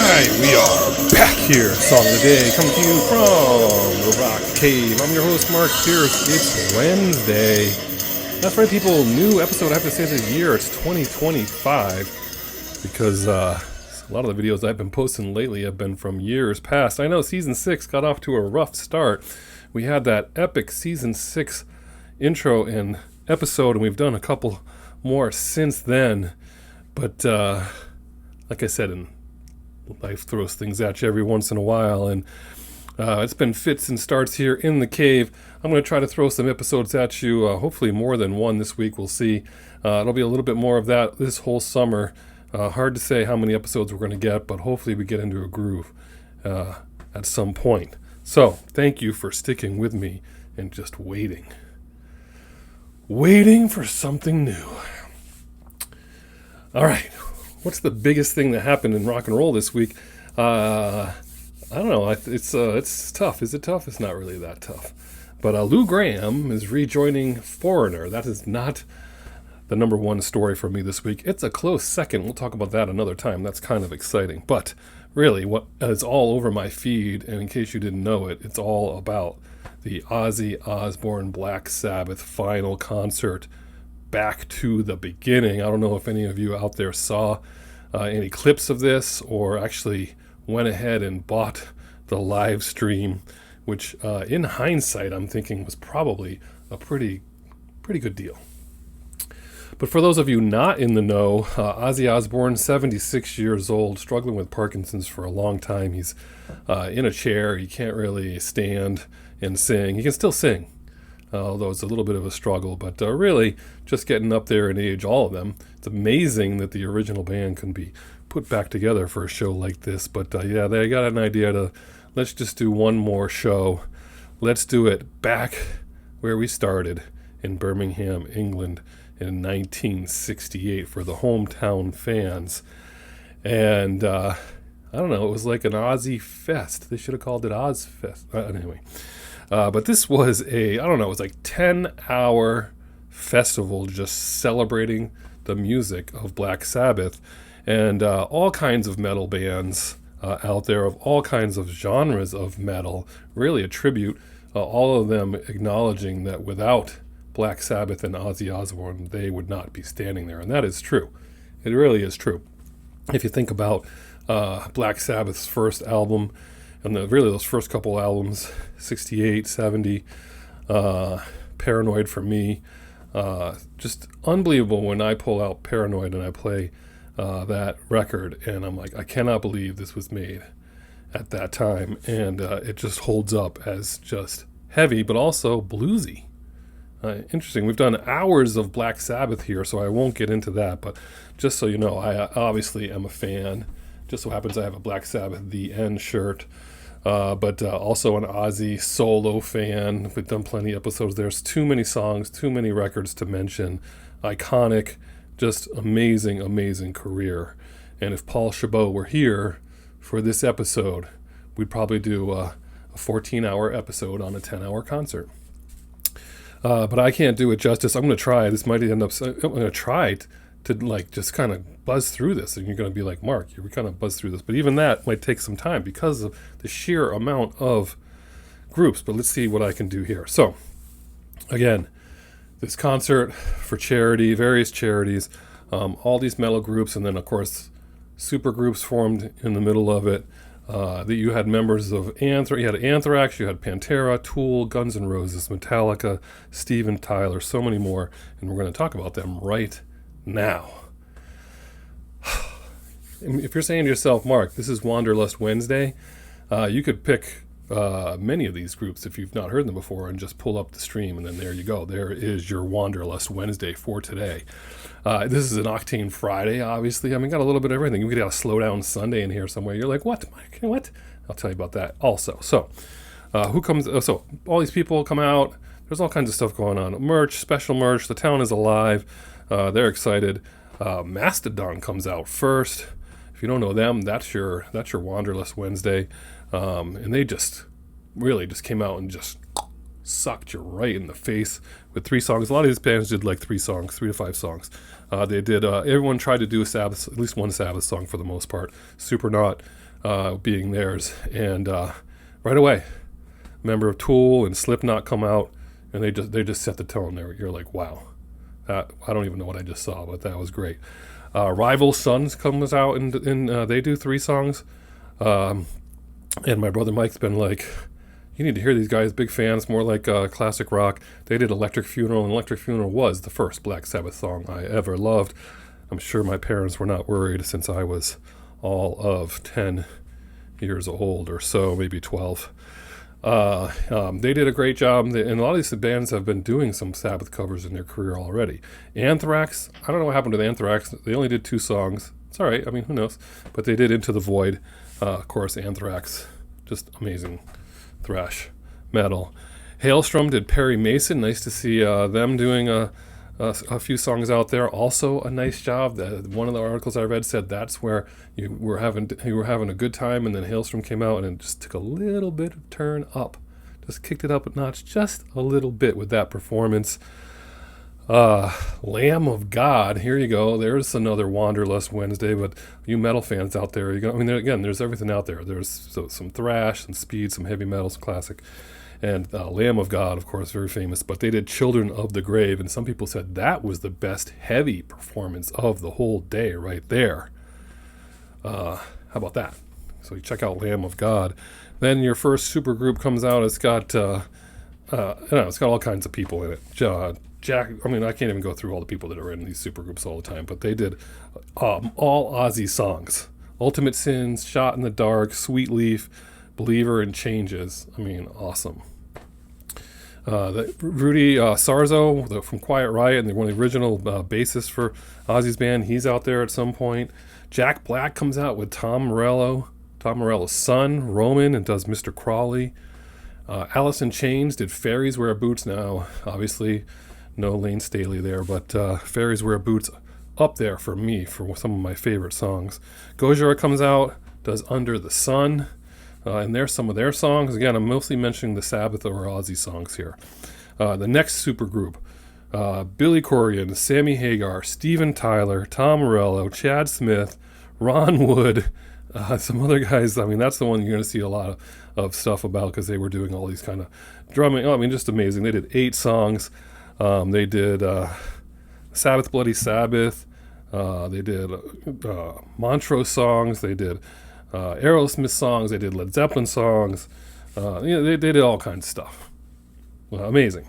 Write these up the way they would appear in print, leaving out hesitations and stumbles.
Alright, we are back here. Song of the day coming to you from the Rock Cave. I'm your host, Mark Pierce. It's Wednesday. That's right, people. New episode, I have to say, this year. It's 2025. Because a lot of the videos I've been posting lately have been from years past. I know Season 6 got off to a rough start. We had that epic Season 6 intro and episode, and we've done a couple more since then. But, like I said, life throws things at you every once in a while, and it's been fits and starts here in the cave. I'm going to try to throw some episodes at you, hopefully more than one this week. We'll see. It'll be a little bit more of that this whole summer. Hard to say how many episodes we're going to get, but hopefully we get into a groove at some point. So, thank you for sticking with me and just waiting for something new. All right. What's the biggest thing that happened in rock and roll this week? I don't know. It's tough. Is it tough? It's not really that tough. But Lou Gramm is rejoining Foreigner. That is not the number one story for me this week. It's a close second. We'll talk about that another time. That's kind of exciting. But really, what is all over my feed, and in case you didn't know it, it's all about the Ozzy Osbourne Black Sabbath final concert. Back to the beginning. I don't know if any of you out there saw any clips of this or actually went ahead and bought the live stream, which in hindsight I'm thinking was probably a pretty good deal. But for those of you not in the know, Ozzy Osbourne, 76 years old, struggling with Parkinson's for a long time. He's in a chair. He can't really stand and sing. He can still sing, although it's a little bit of a struggle, but really just getting up there in age, all of them. It's amazing that the original band can be put back together for a show like this, but yeah, they got an idea to, let's just do one more show. Let's do it back where we started in Birmingham, England in 1968 for the hometown fans. And I don't know, it was like an Ozzy Fest. They should have called it Oz Fest. Anyway. But this was it was like 10-hour festival just celebrating the music of Black Sabbath, and all kinds of metal bands out there of all kinds of genres of metal, really a tribute, all of them acknowledging that without Black Sabbath and Ozzy Osbourne, they would not be standing there, and that is true. It really is true. If you think about Black Sabbath's first album, and really those first couple albums, 68, 70, Paranoid for me, just unbelievable when I pull out Paranoid and I play that record, and I'm like, I cannot believe this was made at that time, and it just holds up as just heavy, but also bluesy. Interesting. We've done hours of Black Sabbath here, so I won't get into that, but just so you know, I obviously am a fan. Just so happens I have a Black Sabbath The End shirt. But also an Ozzy solo fan. We've done plenty of episodes. There's too many songs, too many records to mention. Iconic, just amazing career. And if Paul Chabot were here for this episode, we'd probably do a 14-hour episode on a 10-hour concert. But I can't do it justice. I'm going to try. This might end up... I'm going to try to like just kind of buzz through this, and you're going to be like, Mark, you're kind of buzz through this, but even that might take some time because of the sheer amount of groups. But let's see what I can do here. So again, this concert for charity, various charities, all these metal groups, and then of course super groups formed in the middle of it. That you had members of you had Anthrax, you had Pantera, Tool, Guns N' Roses, Metallica, Steven Tyler, so many more, and we're going to talk about them right now. If you're saying to yourself, Mark, this is Wanderlust Wednesday, you could pick many of these groups if you've not heard them before and just pull up the stream, and then there you go. There is your Wanderlust Wednesday for today. This is an Octane Friday, obviously. I mean, got a little bit of everything. We got a slow down Sunday in here somewhere. You're like, what, Mike? What? I'll tell you about that also. So, who comes? So, all these people come out. There's all kinds of stuff going on. Merch, special merch. The town is alive. They're excited. Mastodon comes out first. If you don't know them, that's your Wanderlust Wednesday. And they just really just came out and just sucked you right in the face with 3 songs. A lot of these bands did like 3 songs, 3 to 5 songs. They did. Everyone tried to do a Sabbath, at least one Sabbath song for the most part. Supernaut, being theirs. And right away, member of Tool and Slipknot come out, and they just set the tone there. You're like, wow. I don't even know what I just saw, but that was great. Rival Sons comes out, and they do 3 songs. And my brother Mike's been like, you need to hear these guys, big fans, more like classic rock. They did Electric Funeral, and Electric Funeral was the first Black Sabbath song I ever loved. I'm sure my parents were not worried since I was all of 10 years old or so, maybe 12. They did a great job, and a lot of these bands have been doing some Sabbath covers in their career already. Anthrax, I don't know what happened to the Anthrax. They only did 2 songs. It's all right. I mean, who knows? But they did Into the Void. Of course, Anthrax, just amazing thrash metal. Hailstrom did Perry Mason. Nice to see them doing a few songs out there. Also a nice job. One of the articles I read said that's where you were having a good time, and then Hailstrom came out and it just took a little bit of turn up. Just kicked it up a notch just a little bit with that performance. Lamb of God, here you go. There's another Wanderlust Wednesday, but you metal fans out there, there's everything out there. There's some thrash, some speed, some heavy metal, some classic. And Lamb of God, of course, very famous. But they did Children of the Grave, and some people said that was the best heavy performance of the whole day right there. How about that? So you check out Lamb of God. Then your first super group comes out. It's got it's got all kinds of people in it. Jack, I can't even go through all the people that are in these super groups all the time, but they did all Ozzy songs. Ultimate Sins, Shot in the Dark, Sweet Leaf, Believer, and Changes. Awesome. Rudy Sarzo from Quiet Riot, and one of the original bassists for Ozzy's band, he's out there at some point. Jack Black comes out with Tom Morello's son, Roman, and does Mr. Crawley. Alice in Chains did Fairies Wear Boots. Now, obviously, no Lane Staley there, but Fairies Wear Boots up there for me for some of my favorite songs. Gojira comes out, does Under the Sun, and there's some of their songs. Again, I'm mostly mentioning the Sabbath or Ozzy songs here. The next super group, Billy Corgan, Sammy Hagar, Steven Tyler, Tom Morello, Chad Smith, Ron Wood, some other guys. That's the one you're going to see a lot of stuff about, because they were doing all these kind of drumming. Just amazing. They did 8 songs. They did Sabbath Bloody Sabbath. They did Montrose songs. They did Aerosmith songs. They did Led Zeppelin songs. They did all kinds of stuff. Amazing.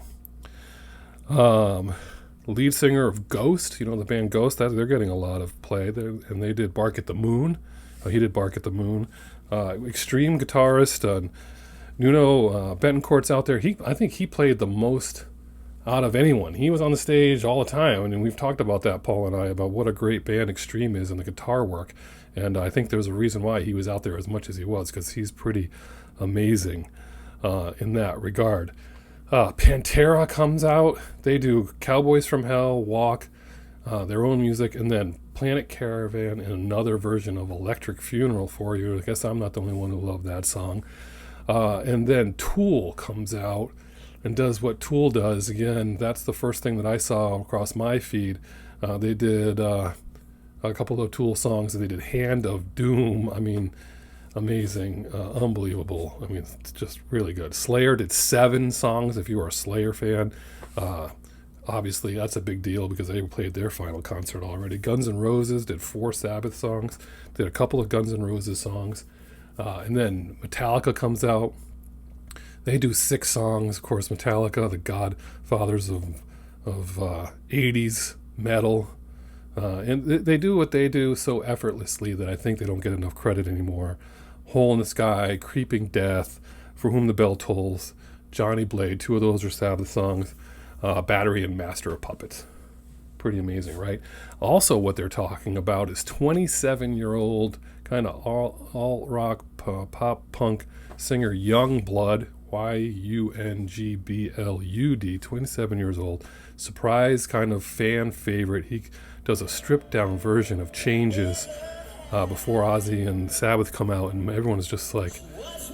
Lead singer of Ghost, the band Ghost, they're getting a lot of play there, and they did Bark at the Moon. He did Bark at the Moon. Extreme guitarist Nuno Betancourt's out there. I think he played the most out of anyone. He was on the stage all the time, and we've talked about that, Paul and I, about what a great band Extreme is in the guitar work, and I think there's a reason why he was out there as much as he was, because he's pretty amazing in that regard. Pantera comes out. They do Cowboys from Hell, Walk, their own music, and then Planet Caravan and another version of Electric Funeral for you. I guess I'm not the only one who loved that song. And then Tool comes out and does what Tool does. Again, that's the first thing that I saw across my feed. They did a couple of Tool songs. They did Hand of Doom. Amazing, unbelievable. It's just really good. Slayer did 7 songs, if you are a Slayer fan. Obviously, that's a big deal because they played their final concert already. Guns N' Roses did 4 Sabbath songs. Did a couple of Guns N' Roses songs. And then Metallica comes out. They do 6 songs. Of course, Metallica, the godfathers of 80s metal. And they do what they do so effortlessly that I think they don't get enough credit anymore. Hole in the Sky, Creeping Death, For Whom the Bell Tolls, Johnny Blade, 2 of those are Sabbath songs. Battery and Master of Puppets. Pretty amazing, right? Also, what they're talking about is 27-year-old kind of all rock pop punk singer Youngblood, Youngblud, 27 years old. Surprise kind of fan favorite. He does a stripped down version of Changes before Ozzy and Sabbath come out, and everyone's just like,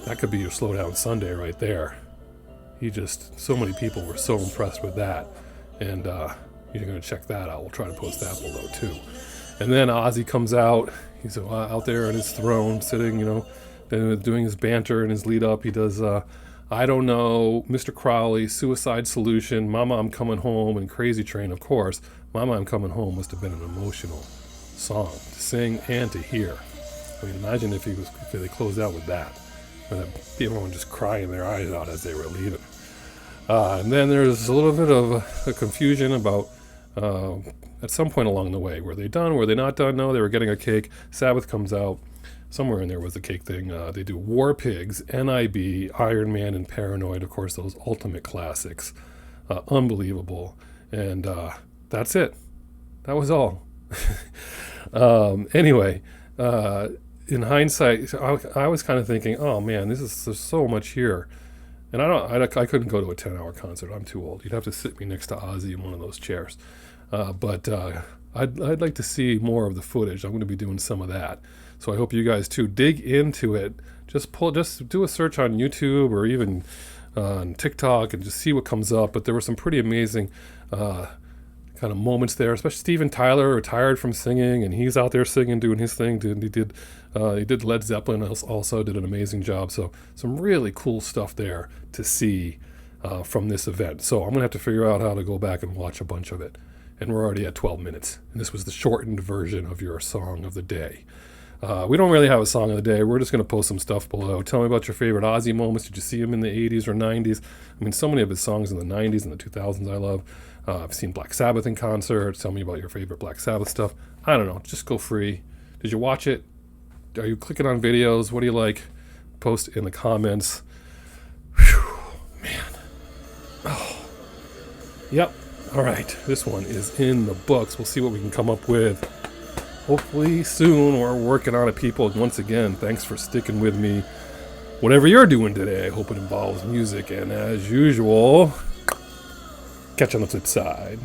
that could be your Slow Down Sunday right there. So many people were so impressed with that, and you're going to check that out. We'll try to post that below too. And then Ozzy comes out. He's out there on his throne, sitting, doing his banter and his lead up. He does, I don't know, Mr. Crowley, Suicide Solution, Mama I'm Coming Home, and Crazy Train, of course. Mama I'm Coming Home must have been an emotional song to sing and to hear. I mean, imagine if they closed out with that, with everyone just crying their eyes out as they were leaving. And then there's a little bit of a confusion about at some point along the way, were they done? Were they not done? No, they were getting a cake. Sabbath comes out. Somewhere in there was the cake thing. They do War Pigs, NIB, Iron Man, and Paranoid. Of course, those ultimate classics. Unbelievable. And that's it. That was all. Anyway, in hindsight, I was kind of thinking, oh man, there's so much here. And I couldn't go to a 10-hour concert. I'm too old. You'd have to sit me next to Ozzy in one of those chairs. But I'd like to see more of the footage. I'm going to be doing some of that. So I hope you guys too dig into it. Just do a search on YouTube or even on TikTok and just see what comes up. But there were some pretty amazing kind of moments there, especially Steven Tyler retired from singing and he's out there singing, doing his thing. He did Led Zeppelin, also did an amazing job. So some really cool stuff there to see from this event. So I'm going to have to figure out how to go back and watch a bunch of it. And we're already at 12 minutes. And this was the shortened version of your song of the day. We don't really have a song of the day. We're just going to post some stuff below. Tell me about your favorite Ozzy moments. Did you see him in the 80s or 90s? I mean, so many of his songs in the 90s and the 2000s I love. I've seen Black Sabbath in concert. Tell me about your favorite Black Sabbath stuff. I don't know. Just go free. Did you watch it? Are you clicking on videos? What do you like? Post in the comments. Whew, man. Oh. Yep. All right. This one is in the books. We'll see what we can come up with. Hopefully soon. We're working on it, people. Once again, thanks for sticking with me. Whatever you're doing today, I hope it involves music. And as usual, catch you on the flip side.